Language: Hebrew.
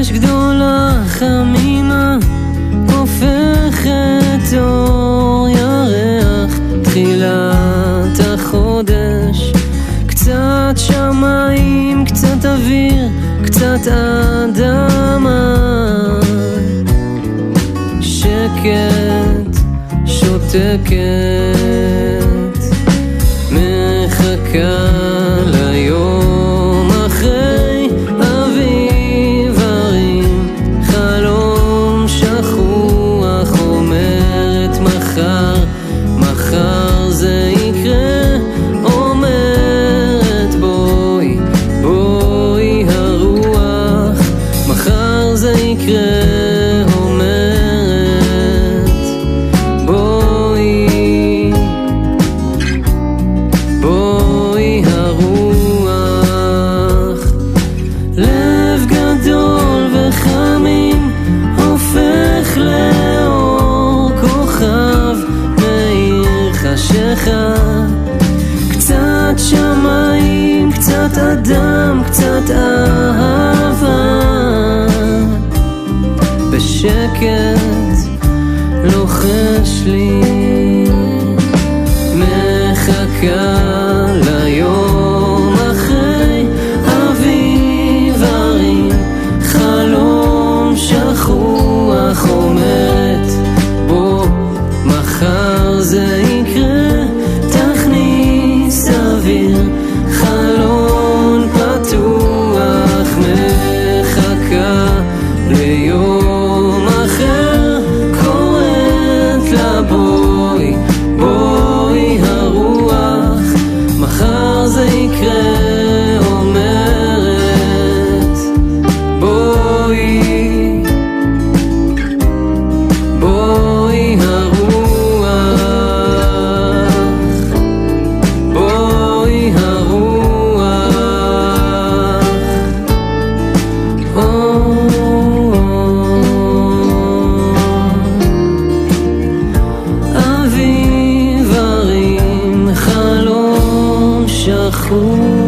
שמש גדולה חמימה הופכת אור ירח, תחילת החודש, קצת שמיים, קצת אוויר, קצת אדמה, שקט שותקת, מחכה ליום אחרי אביב הרים, חלום שכוח, אומרת מחר, מחר זה יקרה, אומרת בואי, בואי הרוח, מחר זה יקרה, קצת שמיים, קצת אדם, קצת אהבה, בשקט לוחש לי, מחכה ליום אחרי אביב הרים, חלום שכוח, אומרת בוא, מחר זה יקרה, חלון פתוח, מחכה ליום אחר, קוראת לה בואי, בואי הרוח, מחר זה יקרה, אומרת בואי, בואי הרוח, אביב הרים, חלום שכוח.